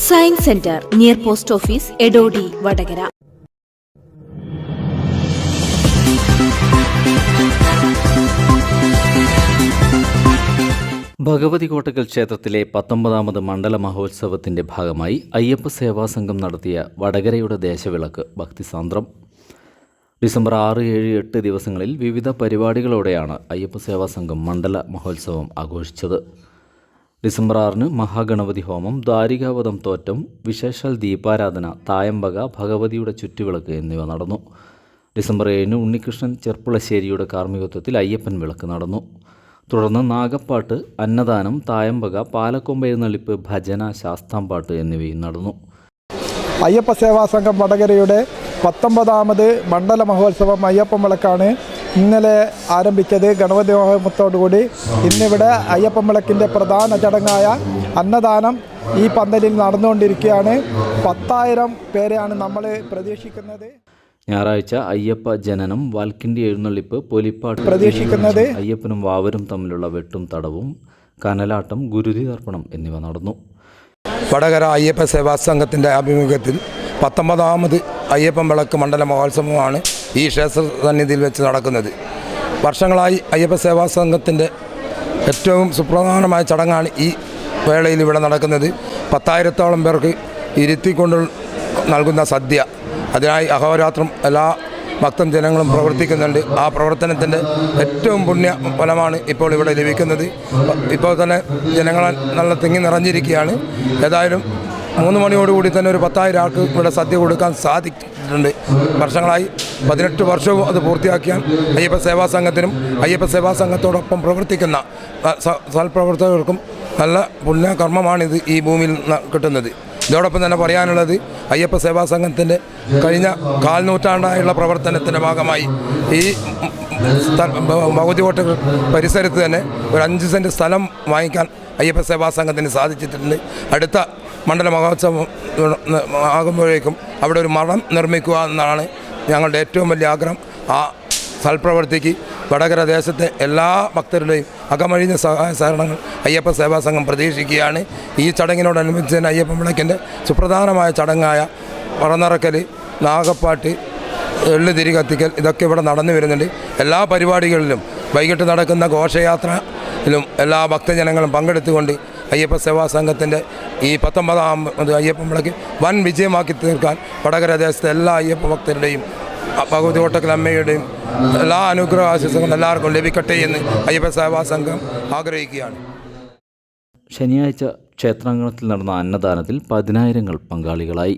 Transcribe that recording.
Science centre near post office Edodi Vadakara. Bhagavathi Kottakkal ക്ഷേത്രത്തിലെ 19ാമത് മണ്ഡല മഹോത്സവത്തിന്റെ ഭാഗമായി അയ്യപ്പ സേവാ സംഘം നടത്തിയ വടകരയുടെ ദേശവിളക്ക് ഭക്തിസാന്ദ്രം. ഡിസംബർ 6, 7, 8 ദിവസങ്ങളിൽ വിവിധ പരിപാടികളോടെയാണ് അയ്യപ്പ സേവാ സംഘം മണ്ഡല മഹോത്സവം ആഘോഷിച്ചത്. ഡിസംബർ 6-ന് മഹാഗണപതി ഹോമം, ദ്വാരികാവതം തോറ്റം, വിശേഷാൽ ദീപാരാധന, തായമ്പക, ഭഗവതിയുടെ ചുറ്റുവിളക്ക് എന്നിവ നടന്നു. ഡിസംബർ 7-ന് ഉണ്ണികൃഷ്ണൻ ചെർപ്പുളശ്ശേരിയുടെ കാർമ്മികത്വത്തിൽ അയ്യപ്പൻ വിളക്ക് നടന്നു. തുടർന്ന് നാഗപ്പാട്ട്, അന്നദാനം, തായമ്പക, പാലക്കൊമ്പ് എഴുന്നള്ളിപ്പ്, ഭജന, ശാസ്താംപാട്ട് എന്നിവയും നടന്നു. അയ്യപ്പ സേവാ സംഘം വടകരയുടെ 19ാമത് മണ്ഡല മഹോത്സവം അയ്യപ്പൻ വിളക്കാണ് ഇന്നലെ ആരംഭിച്ചത്. ഗണപതി ഹോമത്തോടുകൂടി ഇന്നിവിടെ അയ്യപ്പൻ വിളക്കിൻ്റെ പ്രധാന ചടങ്ങായ അന്നദാനം ഈ പന്തലിൽ നടന്നുകൊണ്ടിരിക്കുകയാണ്. 10,000 പേരെയാണ് നമ്മൾ പ്രതീക്ഷിക്കുന്നത്. ഞായറാഴ്ച അയ്യപ്പ ജനനം, വാൽക്കിണ്ടി എഴുന്നള്ളിപ്പ്, പൊലിപ്പാട്ട് പ്രതീക്ഷിക്കുന്നത് അയ്യപ്പനും വാവരും തമ്മിലുള്ള വെട്ടും തടവും, കനലാട്ടം, ഗുരുതി തർപ്പണം എന്നിവ നടന്നു. വടകര അയ്യപ്പ സേവാ സംഘത്തിൻ്റെ ആഭിമുഖ്യത്തിൽ 19ാമത് അയ്യപ്പൻ വിളക്ക് മണ്ഡല മഹോത്സവമാണ് ഈ ക്ഷേത്ര സന്നിധിയിൽ വെച്ച് നടക്കുന്നത്. വർഷങ്ങളായി അയ്യപ്പ സേവാ സംഘത്തിൻ്റെ ഏറ്റവും സുപ്രധാനമായ ചടങ്ങാണ് ഈ വേളയിൽ ഇവിടെ നടക്കുന്നത്. 10,000-ഓളം പേർക്ക് ഇരുത്തിക്കൊണ്ട് നൽകുന്ന സദ്യ. അതിനായി അഹോരാത്രം എല്ലാ ഭക്തജനങ്ങളും പ്രവർത്തിക്കുന്നുണ്ട്. ആ പ്രവർത്തനത്തിൻ്റെ ഏറ്റവും പുണ്യ ഫലമാണ് ഇപ്പോൾ ഇവിടെ ലഭിക്കുന്നത്. ഇപ്പോൾ തന്നെ ജനങ്ങൾ നല്ല തിങ്ങി നിറഞ്ഞിരിക്കുകയാണ്. ഏതായാലും 3 മണിയോടുകൂടി തന്നെ ഒരു 10,000 ആൾക്ക് ഇവിടെ സദ്യ കൊടുക്കാൻ സാധിച്ചിട്ടുണ്ട്. വർഷങ്ങളായി 18 വർഷവും അത് പൂർത്തിയാക്കിയാൽ അയ്യപ്പ സേവാ സംഘത്തിനും അയ്യപ്പ സേവാ സംഘത്തോടൊപ്പം പ്രവർത്തിക്കുന്ന സൽപ്രവർത്തകർക്കും നല്ല പുണ്യകർമ്മമാണിത് ഈ ഭൂമിയിൽ കിട്ടുന്നത്. ഇതോടൊപ്പം തന്നെ പറയാനുള്ളത്, അയ്യപ്പ സേവാ സംഘത്തിൻ്റെ കഴിഞ്ഞ 1/4 നൂറ്റാണ്ടായുള്ള പ്രവർത്തനത്തിൻ്റെ ഭാഗമായി ഈ ഭഗവതി കോട്ടക്കൽ പരിസരത്ത് തന്നെ ഒരു 5 സെൻറ്റ് സ്ഥലം വാങ്ങിക്കാൻ അയ്യപ്പ സേവാ സംഘത്തിന് സാധിച്ചിട്ടുണ്ട്. അടുത്ത മണ്ഡല മഹോത്സവം ആകുമ്പോഴേക്കും അവിടെ ഒരു മഠം നിർമ്മിക്കുക എന്നതാണ് ഞങ്ങളുടെ ഏറ്റവും വലിയ ആഗ്രഹം. ആ സൽപ്രവർത്തിക്ക് വടകര ദേശത്തെ എല്ലാ ഭക്തരുടെയും അകമഴിഞ്ഞ സഹായ സഹകരണങ്ങൾ അയ്യപ്പ സേവാ സംഘം പ്രതീക്ഷിക്കുകയാണ്. ഈ ചടങ്ങിനോടനുബന്ധിച്ച് തന്നെ അയ്യപ്പൻ വിളക്കിൻ്റെ സുപ്രധാനമായ ചടങ്ങായ പറനിറക്കൽ, നാഗപ്പാട്ട്, എള്ളുതിരി കത്തിക്കൽ ഇതൊക്കെ ഇവിടെ നടന്നു വരുന്നുണ്ട്. എല്ലാ പരിപാടികളിലും വൈകിട്ട് നടക്കുന്ന ഘോഷയാത്രയിലും എല്ലാ ഭക്തജനങ്ങളും പങ്കെടുത്തുകൊണ്ട് അയ്യപ്പ സേവാ സംഘത്തിൻ്റെ ഈ 19ാമത് അയ്യപ്പൻ വിളക്ക് വൻ വിജയമാക്കി തീർക്കാൻ വടകര ദേശത്തെ എല്ലാ അയ്യപ്പ ഭക്തരുടെയും ഭഗവതി കോട്ടക്കൽ അമ്മയുടെയും എല്ലാ അനുഗ്രഹ ആശംസകളും എല്ലാവർക്കും ലഭിക്കട്ടെ എന്ന് അയ്യപ്പ സേവാ സംഘം ആഗ്രഹിക്കുകയാണ്. ശനിയാഴ്ച ക്ഷേത്രാങ്കണത്തിൽ നടന്ന അന്നദാനത്തിൽ 10,000 പങ്കാളികളായി.